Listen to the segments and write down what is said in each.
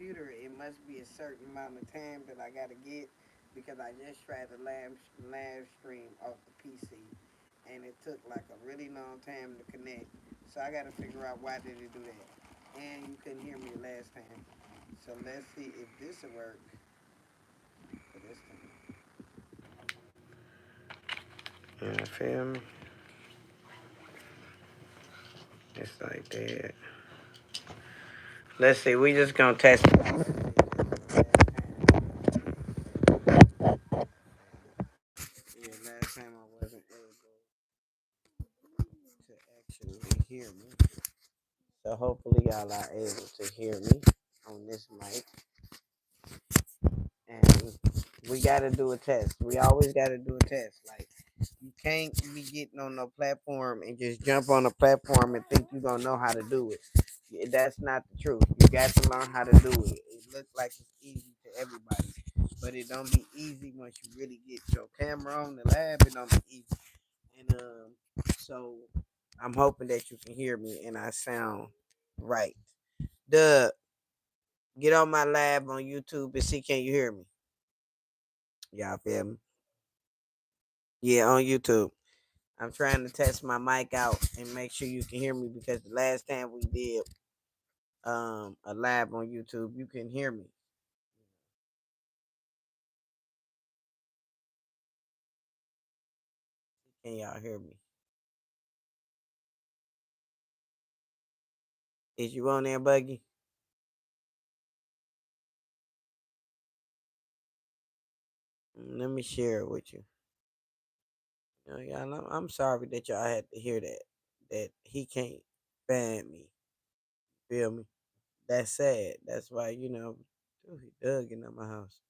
computer, it must be a certain amount of time that I gotta get because I just tried to live stream off the PC, and it took like a really long time to connect. So I gotta figure out why did it do that. And you couldn't hear me last time. So let's see if this will work for this time. You feel me? It's like that. Let's see. We just gonna test it out. Yeah, last time I wasn't able to actually hear me. So hopefully y'all are able to hear me on this mic. And we gotta do a test. We always gotta do a test. Like you can't be getting on no platform and just jump on a platform and think you're gonna know how to do it. That's not the truth. You got to learn how to do it. It looks like it's easy to everybody, but it don't be easy once you really get your camera on the lab. It don't be easy. And so I'm hoping that you can hear me and I sound right. Doug, get on my lab on YouTube and see can you hear me? Y'all feel me? Yeah, on YouTube. I'm trying to test my mic out and make sure you can hear me because the last time we did a live on YouTube, you can hear me. Can y'all hear me? Is you on there, Buggy? Let me share it with you. Y'all, I'm sorry that y'all had to hear that. That he can't ban me. Feel me? That's sad. That's why, dude, he dug into my house.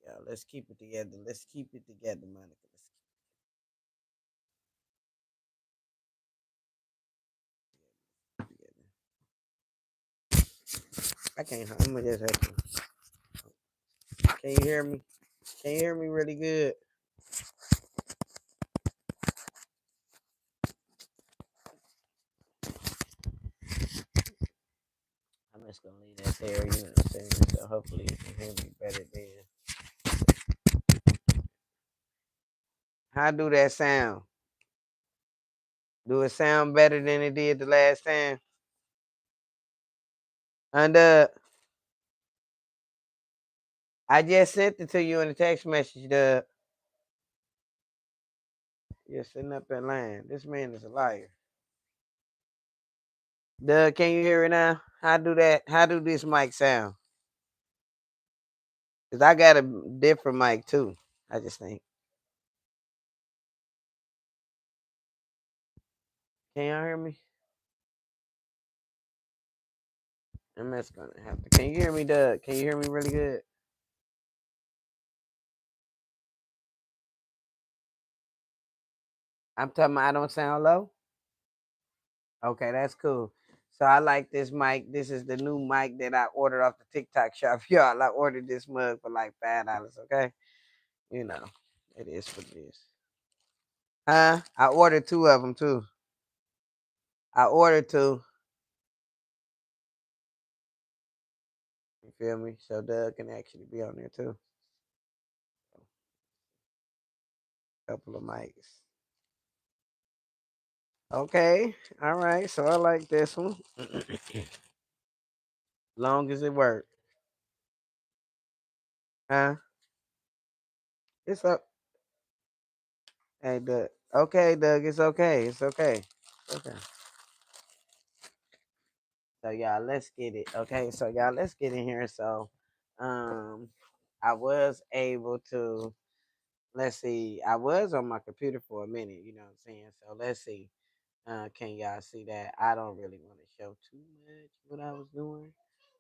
Y'all, let's keep it together. Let's keep it together, Monica. Let's keep it together. I can't. I'm gonna just have to. Can you hear me? Can you hear me really good? I'm just gonna leave that there. You know what I'm saying? So hopefully you can hear me better then. How do that sound? Do it sound better than it did the last time? And I just sent it to you in a text message. You're sitting up in line. This man is a liar. Can you hear it now? How do that? How do this mic sound? Cause I got a different mic too. I just think. Can y'all hear me? I'm just gonna have to. Can you hear me, Doug? Can you hear me really good? I'm talking about I don't sound low. Okay, that's cool. So I like this mic. This is the new mic that I ordered off the TikTok shop. Y'all, I ordered this mug for like $5. Okay, you know, it is what it is. Huh? I ordered two of them too. I ordered two. You feel me? So Doug can actually be on there too. Couple of mics. Okay. All right. So I like this one. Long as it works. Huh? It's up. Hey, Doug. Okay, Doug. It's okay. It's okay. Okay. So y'all, let's get it. Okay. So y'all, let's get in here. So, um, I was able to. Let's see. I was on my computer for a minute. You know what I'm saying? So let's see. Can y'all see that? I don't really want to show too much what I was doing,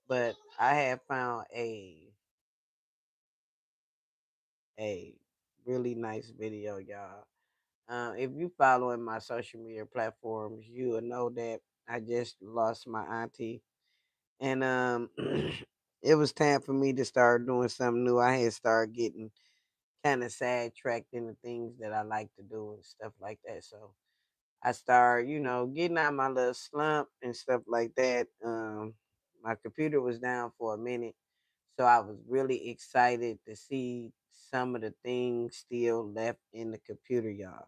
but I have found a really nice video, y'all. If you following my social media platforms, you will know that I just lost my auntie, and it was time for me to start doing something new. I had started getting kind of sidetracked in the things that I like to do and stuff like that. So I started, getting out my little slump and stuff like that. My computer was down for a minute, so I was really excited to see some of the things still left in the computer, y'all.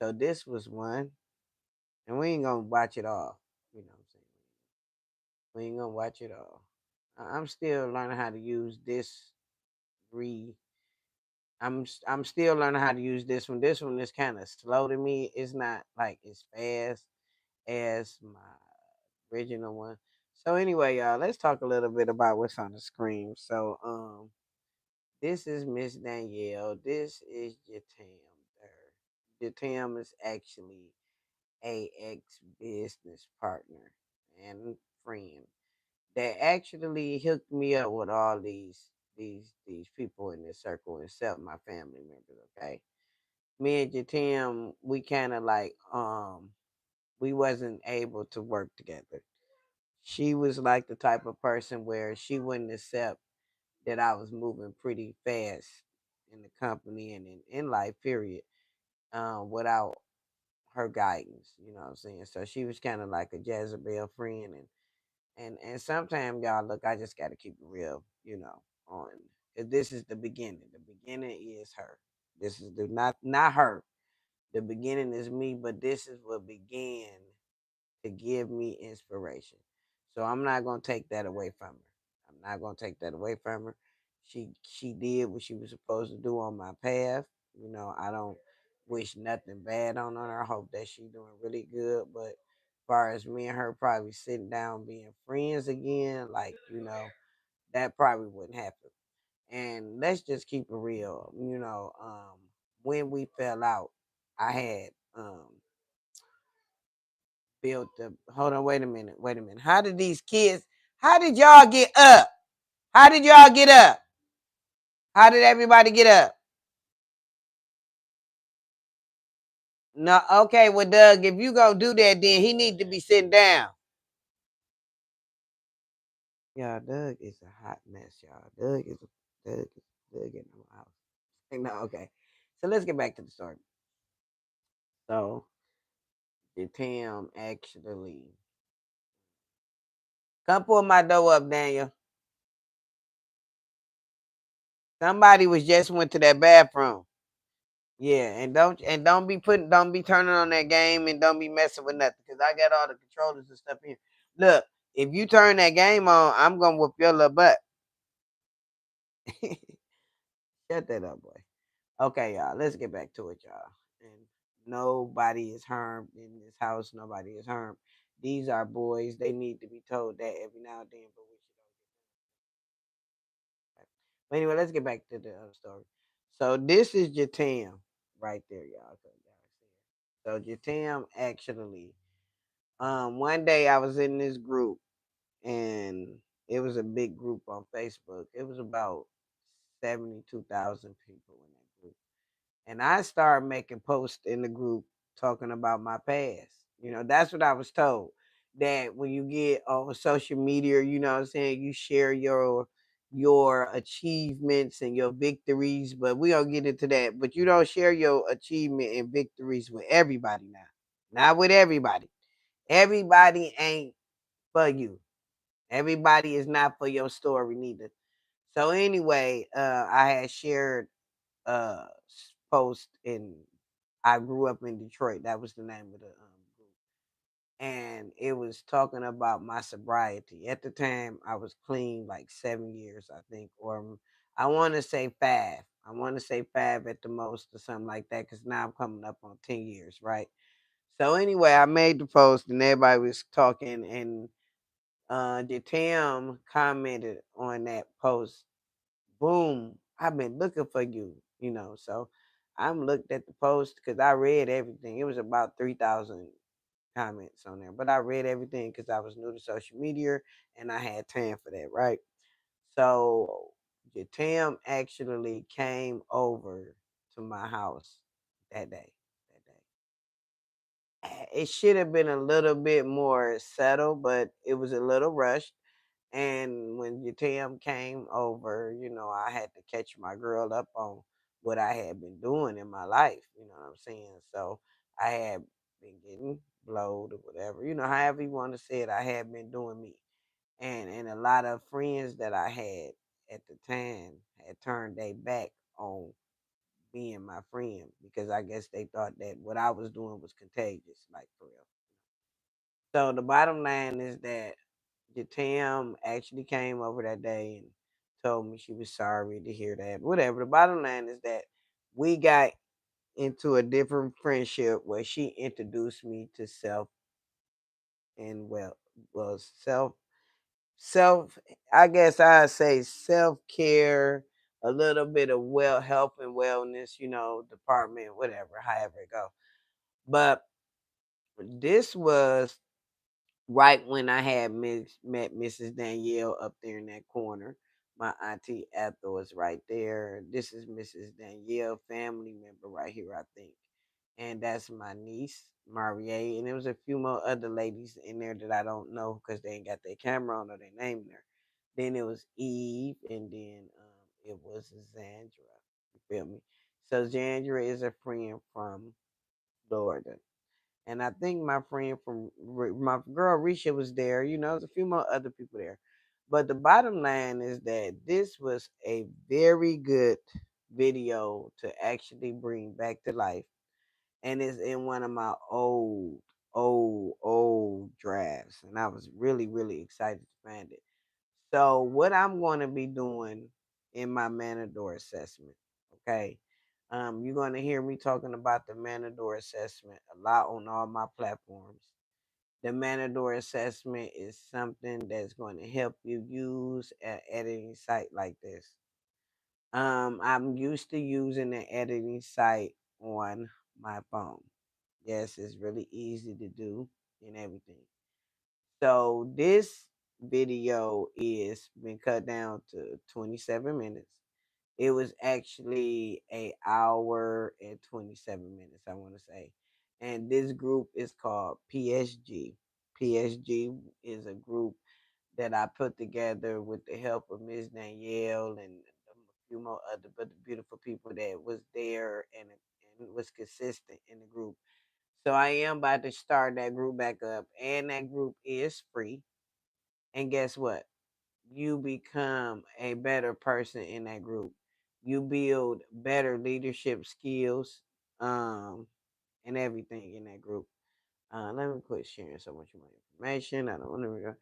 So this was one, and we ain't gonna watch it all. You know what I'm saying? We ain't gonna watch it all. I'm still learning how to use this re I'm still learning how to use this one. This one is kind of slow to me. It's not like as fast as my original one. So anyway, y'all, let's talk a little bit about what's on the screen. So this is Miss Danielle. This is Jatam. Jatam is actually a ex business partner and friend that actually hooked me up with all these people in this circle except my family members. Okay, me and Jatam, we kind of like we wasn't able to work together. She was like the type of person where she wouldn't accept that I was moving pretty fast in the company and in life, period, without her guidance. You know what I'm saying? So she was kind of like a Jezebel friend, and sometimes y'all look, I just got to keep it real. On this is the beginning. The beginning is her. This is the not her. The beginning is me, but this is what began to give me inspiration. So I'm not gonna take that away from her. I'm not gonna take that away from her. She did what she was supposed to do on my path. I don't wish nothing bad on her. I hope that she's doing really good. But as far as me and her probably sitting down being friends again, like, that probably wouldn't happen. And let's just keep it real. When we fell out, I had built the hold on, wait a minute. How did y'all get up? How did y'all get up? How did everybody get up? No, okay, well, Doug, if you gonna do that, then he need to be sitting down. Yeah, Doug is a hot mess, y'all. Doug in my house. No, okay. So let's get back to the story. So the Tim actually come pull my door up, Daniel. Somebody was just went to that bathroom. Yeah, don't be turning on that game and don't be messing with nothing because I got all the controllers and stuff in. Look, if you turn that game on, I'm gonna whoop your little butt. Shut that up, boy. Okay, y'all, let's get back to it, y'all. And nobody is harmed in this house. Nobody is harmed. These are boys. They need to be told that every now and then, but we should don't. But anyway, let's get back to the other story. So this is Jatam right there, y'all. So Jatam actually, one day I was in this group and it was a big group on Facebook. It was about 72,000 people in that group. And I started making posts in the group talking about my past. That's what I was told. That when you get on social media, you know what I'm saying, you share your achievements and your victories, but we don't get into that. But you don't share your achievement and victories with everybody now. Not with everybody. Everybody ain't for you. Everybody is not for your story neither. So anyway, I had shared post in I grew up in Detroit. That was the name of the group. And it was talking about my sobriety. At the time, I was clean like 7 years, I think, or I want to say five. I want to say five at the most or something like that because now I'm coming up on 10 years, right? So anyway, I made the post and everybody was talking and the Tim commented on that post. Boom, I've been looking for you, So I'm looked at the post because I read everything. It was about 3,000 comments on there, but I read everything because I was new to social media and I had time for that, right? So Jatam actually came over to my house that day. It should have been a little bit more settled, but it was a little rushed. And when Jatam came over, I had to catch my girl up on what I had been doing in my life. You know what I'm saying? So I had been getting blowed or whatever. However you want to say it, I had been doing me. And a lot of friends that I had at the time had turned their back on being my friend because I guess they thought that what I was doing was contagious, like for real. So the bottom line is that Jatam actually came over that day and told me she was sorry to hear that. Whatever. The bottom line is that we got into a different friendship where she introduced me to self and well self I guess I'd say self-care, a little bit of health and wellness, department, whatever, however it go. But this was right when I had met Mrs. Danielle up there in that corner. My auntie Ethel is right there. This is Mrs. Danielle, family member right here, I think. And that's my niece, Marie. And there was a few more other ladies in there that I don't know because they ain't got their camera on or their name there. Then it was Eve, and then it was Zandra. You feel me? So Zandra is a friend from Florida. And I think my friend my girl Risha was there. There's a few more other people there. But the bottom line is that this was a very good video to actually bring back to life. And it's in one of my old drafts. And I was really, really excited to find it. So what I'm going to be doing in my Manador assessment, okay? You're going to hear me talking about the Manador assessment a lot on all my platforms. The Manador assessment is something that's going to help you use an editing site like this. I'm used to using the editing site on my phone. Yes, it's really easy to do and everything. So this video is been cut down to 27 minutes. It was actually a hour and 27 minutes, I want to say. And this group is called PSG. PSG is a group that I put together with the help of Miss Danielle and a few more other but the beautiful people that was there and was consistent in the group. So I am about to start that group back up, and that group is free. And guess what? You become a better person in that group. You build better leadership skills, and everything in that group. Let me quit sharing so much more information. I don't want to.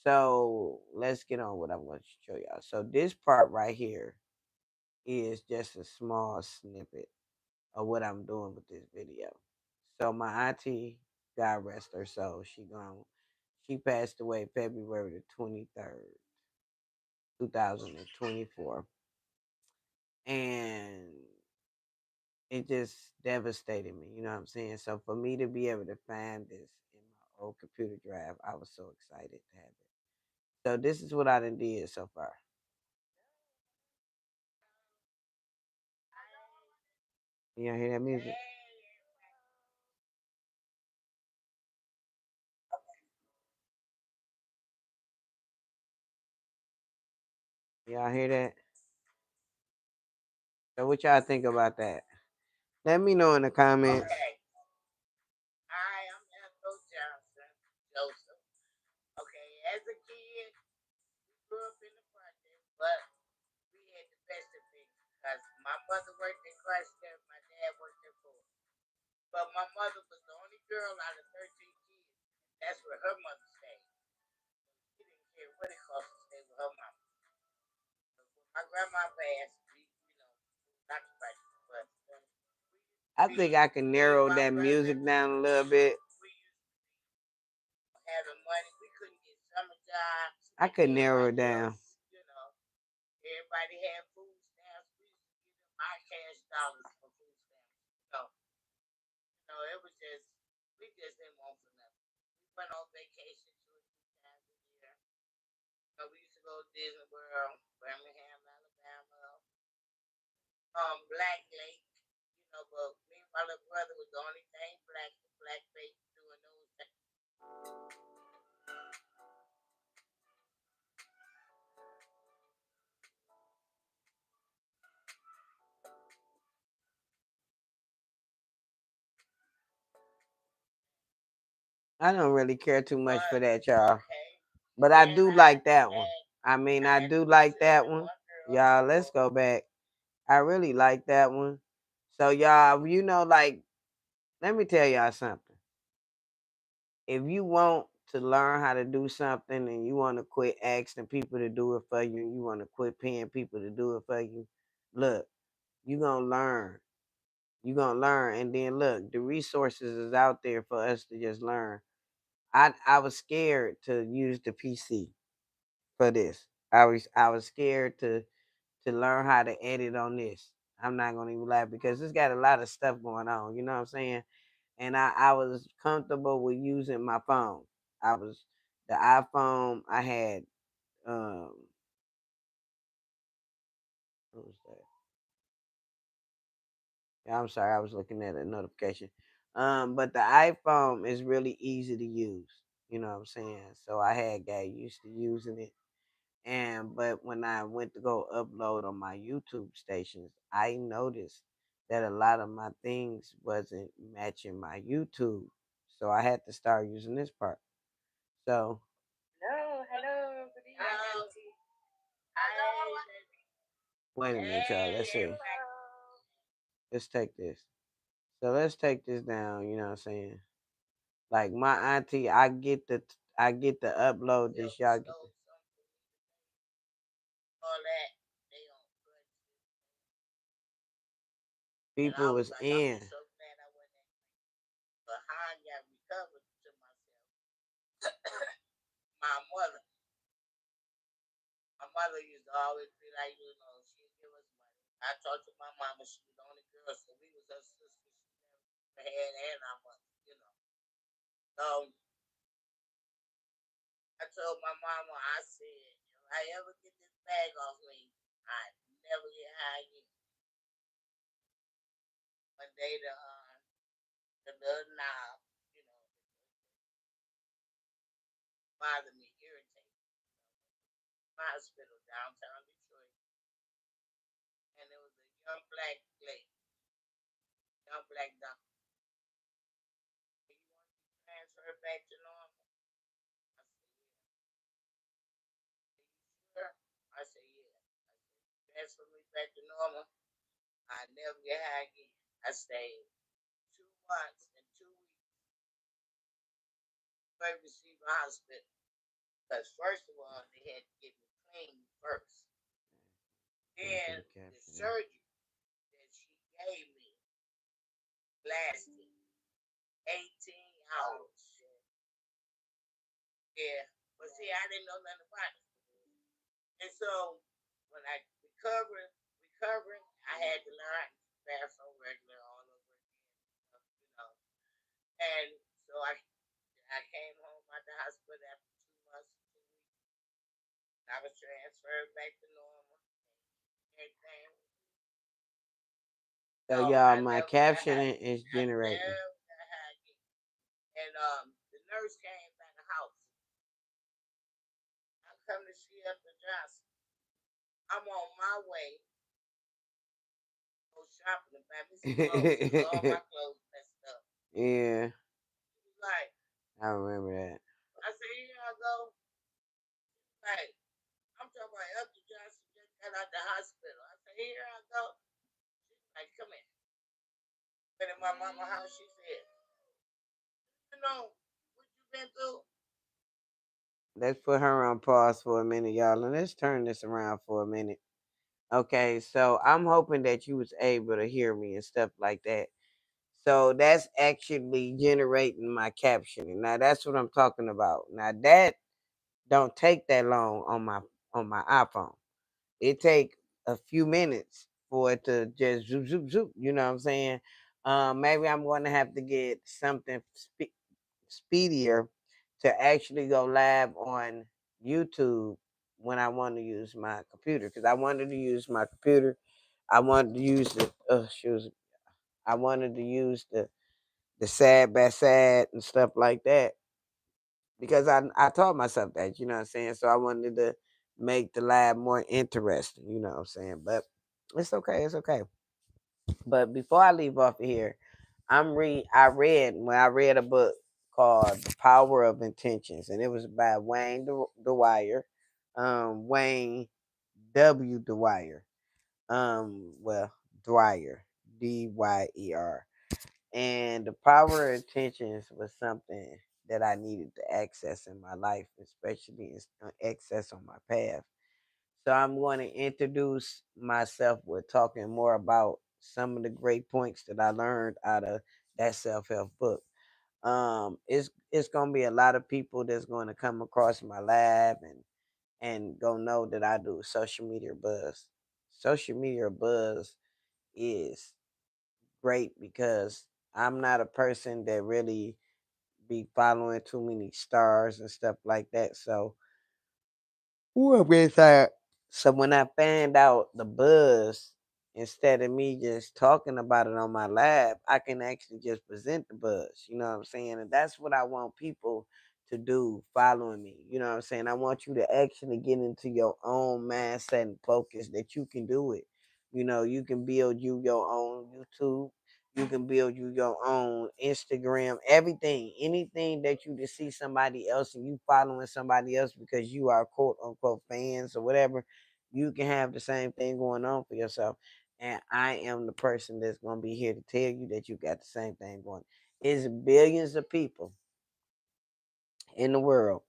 So let's get on what I'm going to show y'all. So this part right here is just a small snippet of what I'm doing with this video. So my auntie, God rest her soul, she gone. She passed away February the 23rd, 2024. And it just devastated me, you know what I'm saying? So for me to be able to find this in my old computer drive, I was so excited to have it. So this is what I done did so far. Y'all hear that music? Y'all hear that? So what y'all think about that? Let me know in the comments. Okay. Hi, I'm Ethel Johnson, Joseph. Okay, as a kid, we grew up in the project, but we had the best of things because my mother worked in Chrysler, my dad worked in Ford. But my mother was the only girl out of 13 kids. That's where her mother stayed. She didn't care what it cost to stay with her mama. My grandma passed, not the practice, but I think I can narrow that music down a little bit. Having money, we couldn't get summer jobs. I could narrow it down. Everybody had food stamps. We used to give them our cash dollars for food stamps. It was just we just didn't want for nothing. We went on vacation 2 or 3 times a year. We used to go to Disney World, Birmingham, Alabama, Black Lake. But me and my little brother was the only thing black, the black face doing those things. I don't really care too much for that, y'all. But I do like that one. I mean, I do like that one. Y'all, let's go back. I really like that one. So, y'all, like, let me tell y'all something. If you want to learn how to do something and you want to quit asking people to do it for you, and you want to quit paying people to do it for you, look, you going to learn. You going to learn. And then, look, the resources is out there for us to just learn. I was scared to use the PC for this. I was scared to learn how to edit on this. I'm not gonna even lie because it's got a lot of stuff going on. You know what I'm saying? And I was comfortable with using my phone. I was the iPhone. I had what was that? Yeah, I'm sorry, I was looking at a notification. But the iPhone is really easy to use. You know what I'm saying? So I had got used to using it. And but when I went to go upload on my YouTube stations, I noticed that a lot of my things wasn't matching my YouTube. So I had to start using this part. So wait a minute, y'all. Let's see. Let's take this. So let's take this down, you know what I'm saying? Like my auntie, I get the upload this, y'all get people was in. So y'all, my captioning is generating. Yeah, I remember that. Let's put her on pause for a minute, y'all, and let's turn this around for a minute. Okay, so I'm hoping that you was able to hear me and stuff like that. So that's actually generating my captioning. Now that's what I'm talking about. Now that don't take that long on my iPhone. It take a few minutes for it to just zoop zoop zoop. You know what I'm saying? Maybe I'm going to have to get something speedier to actually go live on YouTube when I want to use my computer because I wanted to use my computer. I wanted to use the shoes. I wanted to use the sad by sad and stuff like that because I told myself that, you know what I'm saying? So I wanted to make the lab more interesting, you know what I'm saying? But it's okay, it's okay. But before I leave off of here, I read a book called The Power of Intentions, and it was by Wayne Dwyer, Wayne W. Dwyer, well, Dwyer, Dyer. And the power of intentions was something that I needed to access in my life, especially access on my path. So I'm going to introduce myself with talking more about some of the great points that I learned out of that self help book. It's gonna be a lot of people that's going to come across my lab and go know that I do social media buzz. Social media buzz is great because I'm not a person that really be following too many stars and stuff like that. So who with that? So when I found out the buzz, instead of me just talking about it on my lab, I can actually just present the buzz. You know what I'm saying? And that's what I want people to do following me. You know what I'm saying? I want you to actually get into your own mindset and focus that you can do it. You know, you can build you your own YouTube. You can build you your own Instagram, everything, anything that you just see somebody else and you following somebody else because you are quote unquote fans or whatever, you can have the same thing going on for yourself. And I am the person that's going to be here to tell you that you got the same thing going. It's billions of people in the world,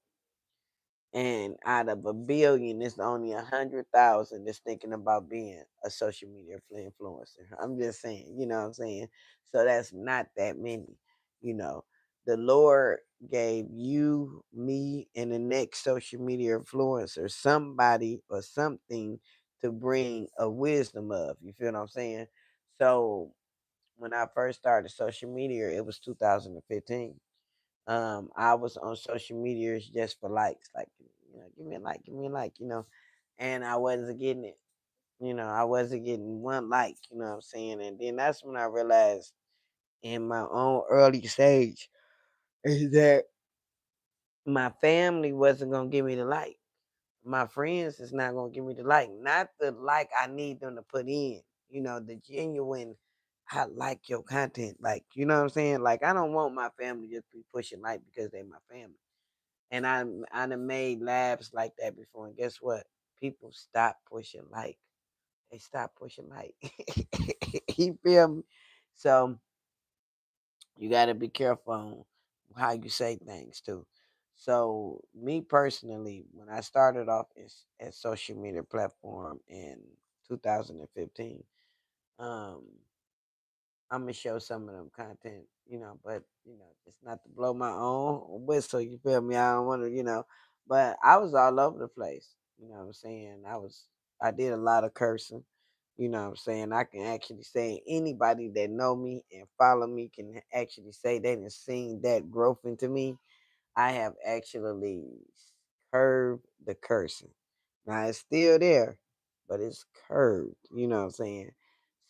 and out of a billion, it's only 100,000 that's thinking about being a social media influencer. I'm just saying, you know what I'm saying? So that's not that many, you know. The Lord gave you, me, and the next social media influencer somebody or something to bring a wisdom of. You feel what I'm saying? So when I first started social media, it was 2015. I was on social media just for likes, like, give me a like, give me a like, and I wasn't getting it. I wasn't getting one like, you know what I'm saying? And then that's when I realized in my own early stage is that my family wasn't gonna give me the like. My friends is not gonna give me the like, not the like I need them to put in. The genuine. I like your content, like you know what I'm saying. Like I don't want my family just be pushing like because they my family. And I done made labs like that before. And guess what? People stop pushing like. They stop pushing like. You feel me? So you gotta be careful on how you say things too. So me personally, when I started off as social media platform in 2015, um, I'm gonna show some of them content, but it's not to blow my own whistle. You feel me? I don't want to. But I was all over the place. You know what I'm saying? I did a lot of cursing. You know what I'm saying? I can actually say anybody that know me and follow me can actually say they done seen that growth into me. I have actually curved the cursing. Now it's still there, but it's curved. You know what I'm saying?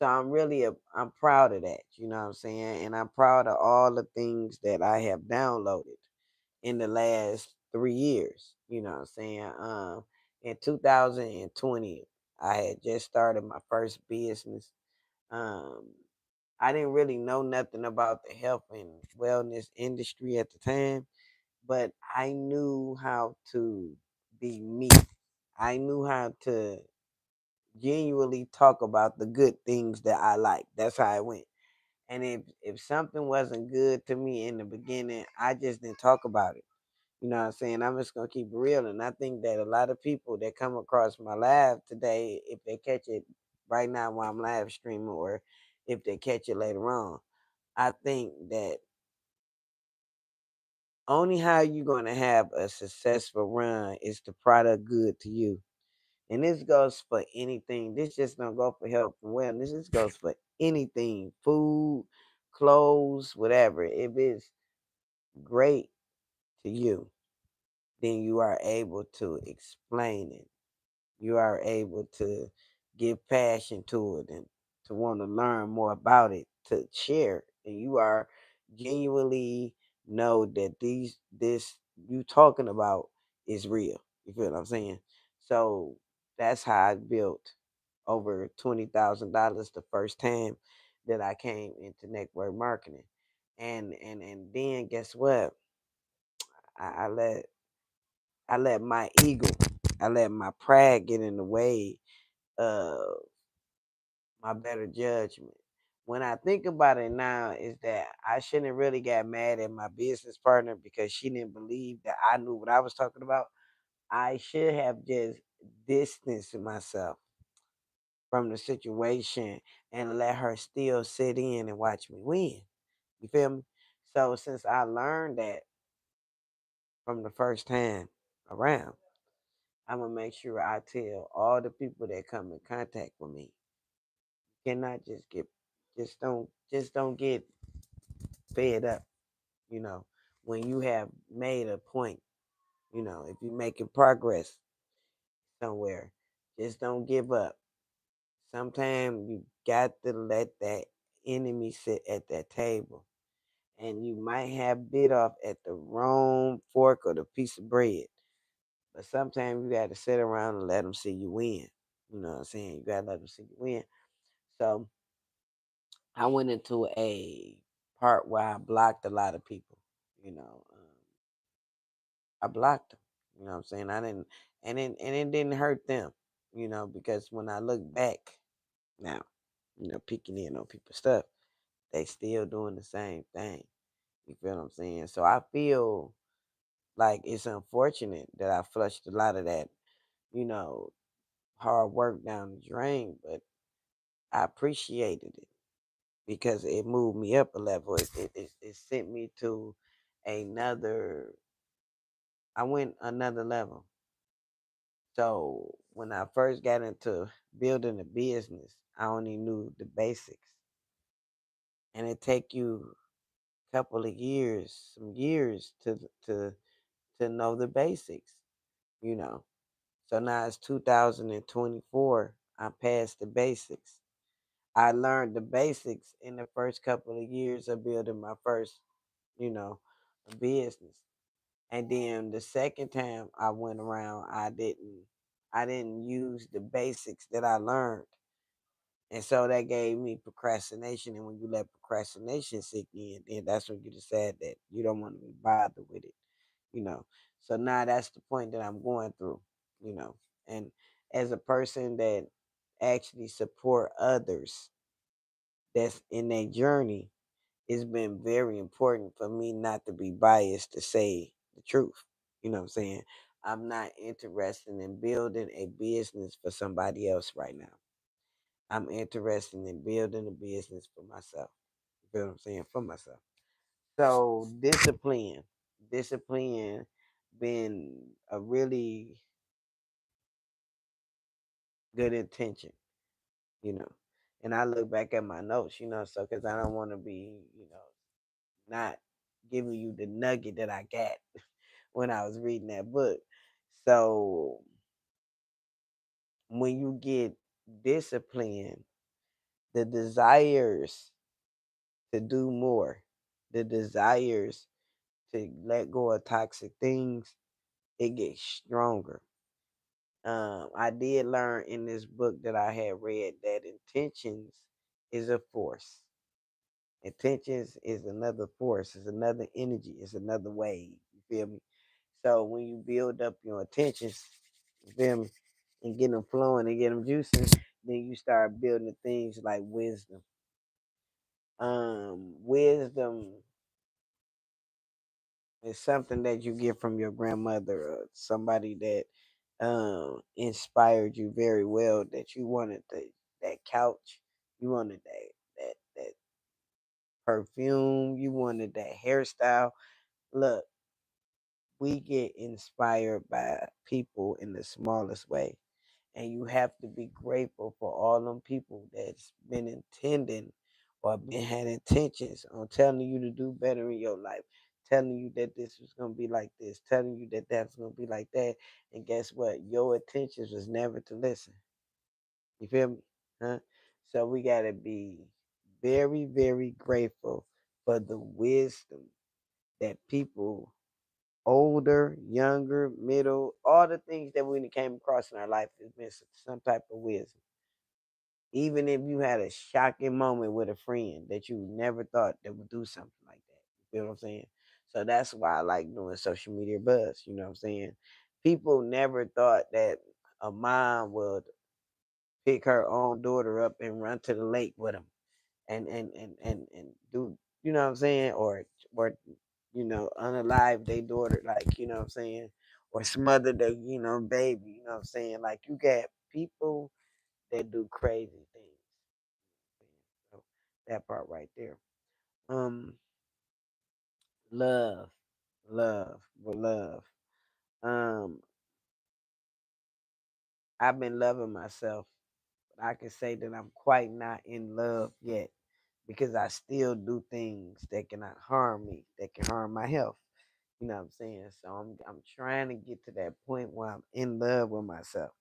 So I'm proud of that. You know what I'm saying? And I'm proud of all the things that I have downloaded in the last 3 years. You know what I'm saying? In 2020, I had just started my first business. Um, I didn't really know nothing about the health and wellness industry at the time, but I knew how to be me. I knew how to genuinely talk about the good things that I like. That's how it went. And if something wasn't good to me in the beginning, I just didn't talk about it. You know what I'm saying? I'm just gonna keep it real. And I think that a lot of people that come across my live today, if they catch it right now while I'm live streaming or if they catch it later on, I think that only how you're gonna have a successful run is the product good to you. And this goes for anything. This just don't go for health and wellness. This goes for anything. Food, clothes, whatever. If it's great to you, then you are able to explain it. You are able to give passion to it and to want to learn more about it, to share. And you are genuinely know that this you talking about is real. You feel what I'm saying? So that's how I built over $20,000 the first time that I came into network marketing. And then guess what? I let I let my ego, I let my pride get in the way of my better judgment. When I think about it now, is that I shouldn't have really got mad at my business partner because she didn't believe that I knew what I was talking about. I should have just distanced myself from the situation and let her still sit in and watch me win. You feel me? So since I learned that from the first time around, I'm gonna make sure I tell all the people that come in contact with me. Cannot just don't get fed up, you know, when you have made a point, if you're making progress somewhere, just don't give up. Sometimes you got to let that enemy sit at that table. And you might have bit off at the wrong fork or the piece of bread. But sometimes you got to sit around and let them see you win. You know what I'm saying? You got to let them see you win. So I went into a part where I blocked a lot of people. You know, I blocked them. You know what I'm saying? I didn't, and it didn't hurt them. Because when I look back now, peeking in on people's stuff, they still doing the same thing. You feel what I'm saying? So I feel like it's unfortunate that I flushed a lot of that, you know, hard work down the drain, but I appreciated it because it moved me up a level. It sent me to another. I went another level. So when I first got into building a business, I only knew the basics, and it take you a couple of years, some years to know the basics. You know. So now it's 2024. I passed the basics. I learned the basics in the first couple of years of building my first, you know, business. And then the second time I went around, I didn't use the basics that I learned. And so that gave me procrastination. And when you let procrastination sink in, then that's when you decide that you don't want to be bothered with it, you know. So now that's the point that I'm going through, you know. And as a person that actually support others that's in their journey, it's been very important for me not to be biased to say the truth. You know what I'm saying? I'm not interested in building a business for somebody else right now. I'm interested in building a business for myself. You feel what I'm saying? For myself. So discipline been a really good intention, you know. And I look back at my notes, so because I don't want to be, not giving you the nugget that I got when I was reading that book. So when you get disciplined, the desires to do more, the desires to let go of toxic things, it gets stronger. I did learn in this book that I had read that intentions is a force. Intentions is another force, is another energy, is another wave. You feel me? So when you build up your intentions, you feel me, and get them flowing and get them juicing, then you start building things like wisdom. Wisdom is something that you get from your grandmother or somebody that inspired you very well. That you wanted that couch, you wanted that perfume, you wanted that hairstyle. Look, we get inspired by people in the smallest way. And you have to be grateful for all them people that's been intending or been had intentions on telling you to do better in your life, telling you that this was gonna be like this, telling you that that's gonna be like that. And guess what? Your intentions was never to listen. You feel me? Huh? So we gotta be very, very grateful for the wisdom that people older, younger, middle, all the things that we came across in our life has been some type of wisdom. Even if you had a shocking moment with a friend that you never thought that would do something like that. You feel what I'm saying? So that's why I like doing social media buzz. You know what I'm saying? People never thought that a mom would pick her own daughter up and run to the lake with them and do, you know what I'm saying, or unalive their daughter, like, you know what I'm saying, or smother the, baby, you know what I'm saying. Like, you got people that do crazy things. So that part right there. Um, love, love. Um, I've been loving myself, but I can say that I'm quite not in love yet because I still do things that cannot harm me, that can harm my health. You know what I'm saying? So I'm trying to get to that point where I'm in love with myself.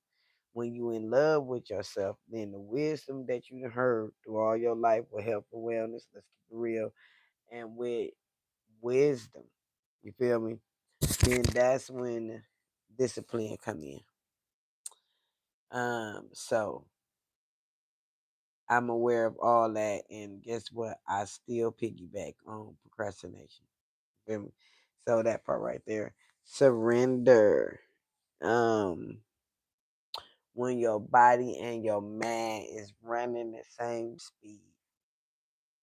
When you in love with yourself, then the wisdom that you heard through all your life with health and wellness, let's keep it real, and with wisdom, you feel me? Then that's when discipline come in. So I'm aware of all that, and guess what? I still piggyback on procrastination. Feel me? So that part right there, surrender. Um, when your body and your mind is running the same speed.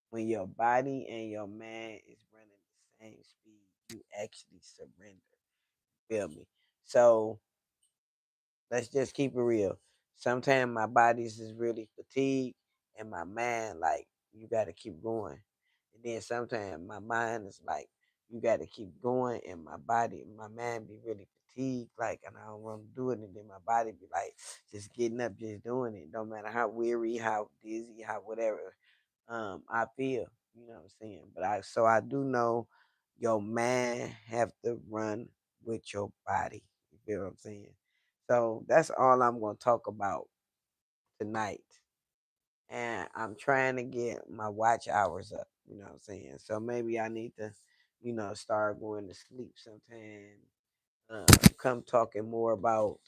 When your body and your mind is running the same speed, you actually surrender. Feel me? So let's just keep it real. Sometimes my body's is really fatigued and my mind like you gotta keep going. And then sometimes my mind is like you gotta keep going and my mind be really fatigued, like, and I don't want to do it, and then my body be like just getting up, just doing it. Don't matter how weary, how dizzy, how whatever I feel, you know what I'm saying? But I do know your mind have to run with your body. You feel what I'm saying? So that's all I'm going to talk about tonight. And I'm trying to get my watch hours up, you know what I'm saying? So maybe I need to, start going to sleep sometime. Come talking more about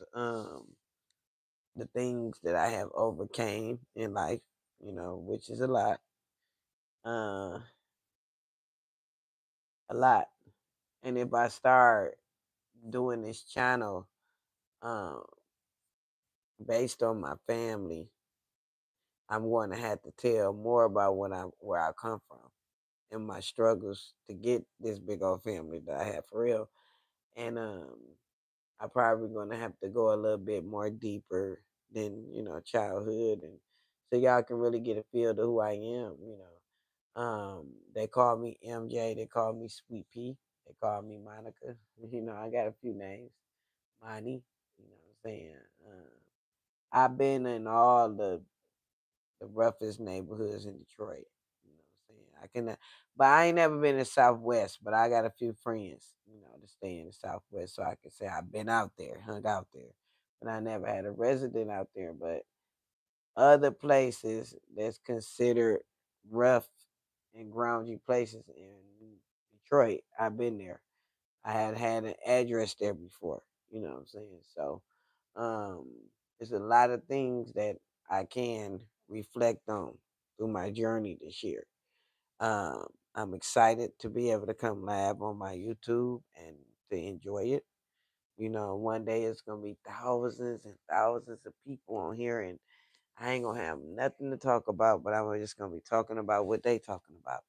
the things that I have overcame in life, which is a lot. Uh, a lot. And if I start doing this channel um, based on my family, I'm going to have to tell more about where I come from and my struggles to get this big old family that I have for real. And I probably going to have to go a little bit more deeper than childhood, and so y'all can really get a feel to who I am. They call me MJ. They call me Sweet Pea. They call me Monica. I got a few names. Money. You know what I'm saying? I've been in all the roughest neighborhoods in Detroit. You know what I'm saying? But I ain't never been in Southwest. But I got a few friends, to stay in the Southwest, so I can say I've been out there, hung out there. But I never had a resident out there. But other places that's considered rough and groundy places in Detroit, I've been there. I had an address there before. You know what I'm saying? So um, there's a lot of things that I can reflect on through my journey this year. I'm excited to be able to come live on my YouTube and to enjoy it. One day it's gonna be thousands and thousands of people on here, and I ain't gonna have nothing to talk about, but I'm just gonna be talking about what they talking about.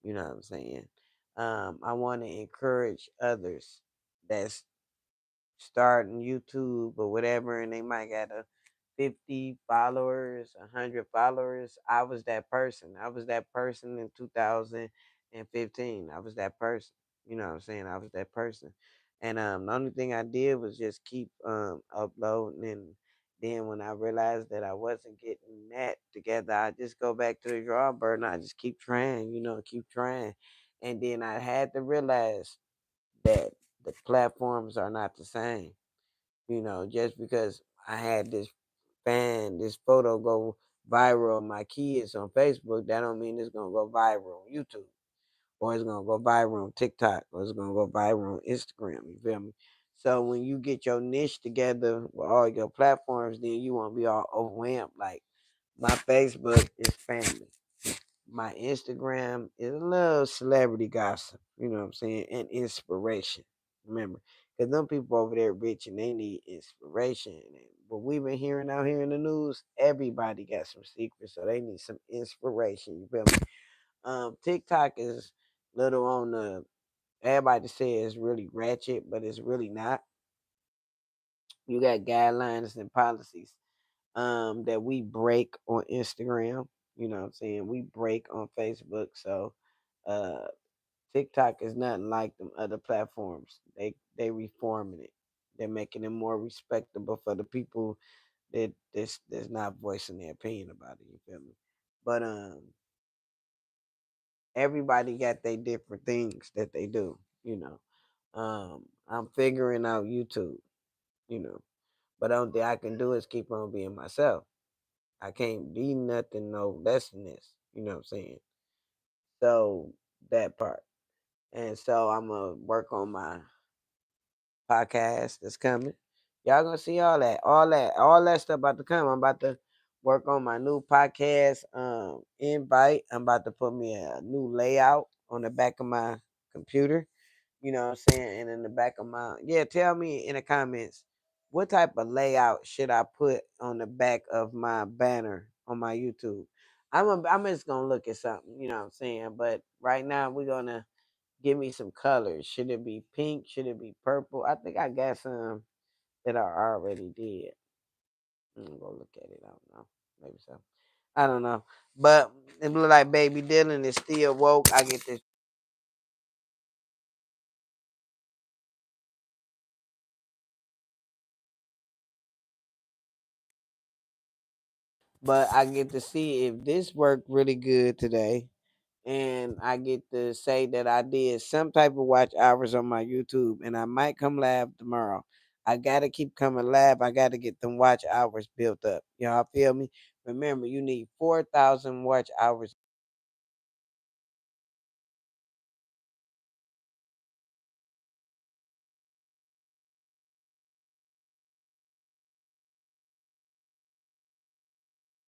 You know what I'm saying? I want to encourage others that's starting YouTube or whatever, and they might got 50 followers, 100 followers. I was that person. I was that person in 2015. I was that person. You know what I'm saying? I was that person. And the only thing I did was just keep uploading. And then when I realized that I wasn't getting that together, I just go back to the drawing board and I just keep trying, keep trying. And then I had to realize that the platforms are not the same. Just because I had this photo go viral of my kids on Facebook, that don't mean it's gonna go viral on YouTube, or it's gonna go viral on TikTok, or it's gonna go viral on Instagram. You feel me? So when you get your niche together with all your platforms, then you won't be all overwhelmed. Like my Facebook is family. My Instagram is a little celebrity gossip, you know what I'm saying, and inspiration. Remember, because them people over there rich and they need inspiration. And what we've been hearing out here in the news, everybody got some secrets, so they need some inspiration. You feel me? TikTok is little on the. Everybody says it's really ratchet, but it's really not. You got guidelines and policies that we break on Instagram. You know what I'm saying? We break on Facebook. So uh TikTok is nothing like them other platforms. They reforming it. They're making it more respectable for the people that's not voicing their opinion about it. You feel me? But everybody got their different things that they do. You know, I'm figuring out YouTube. You know, but the only thing I can do is keep on being myself. I can't be nothing no less than this. You know what I'm saying? So that part. And so I'm gonna work on my podcast that's coming. Y'all gonna see all that stuff about to come. I'm about to work on my new podcast invite. I'm about to put me a new layout on the back of my computer. You know what I'm saying? And in the back of my tell me in the comments what type of layout should I put on the back of my banner on my YouTube. I'm just gonna look at something, you know what I'm saying? But right now we're gonna give me some colors. Should it be pink? Should it be purple? I think I got some that I already did. I'm gonna go look at it. I don't know. Maybe so. I don't know. But it look like Baby Dylan is still woke. I get this, but I get to see if this worked really good today. And I get to say that I did some type of watch hours on my YouTube, and I might come live tomorrow. I gotta keep coming live. I gotta get them watch hours built up. Y'all feel me? Remember, you need 4,000 watch hours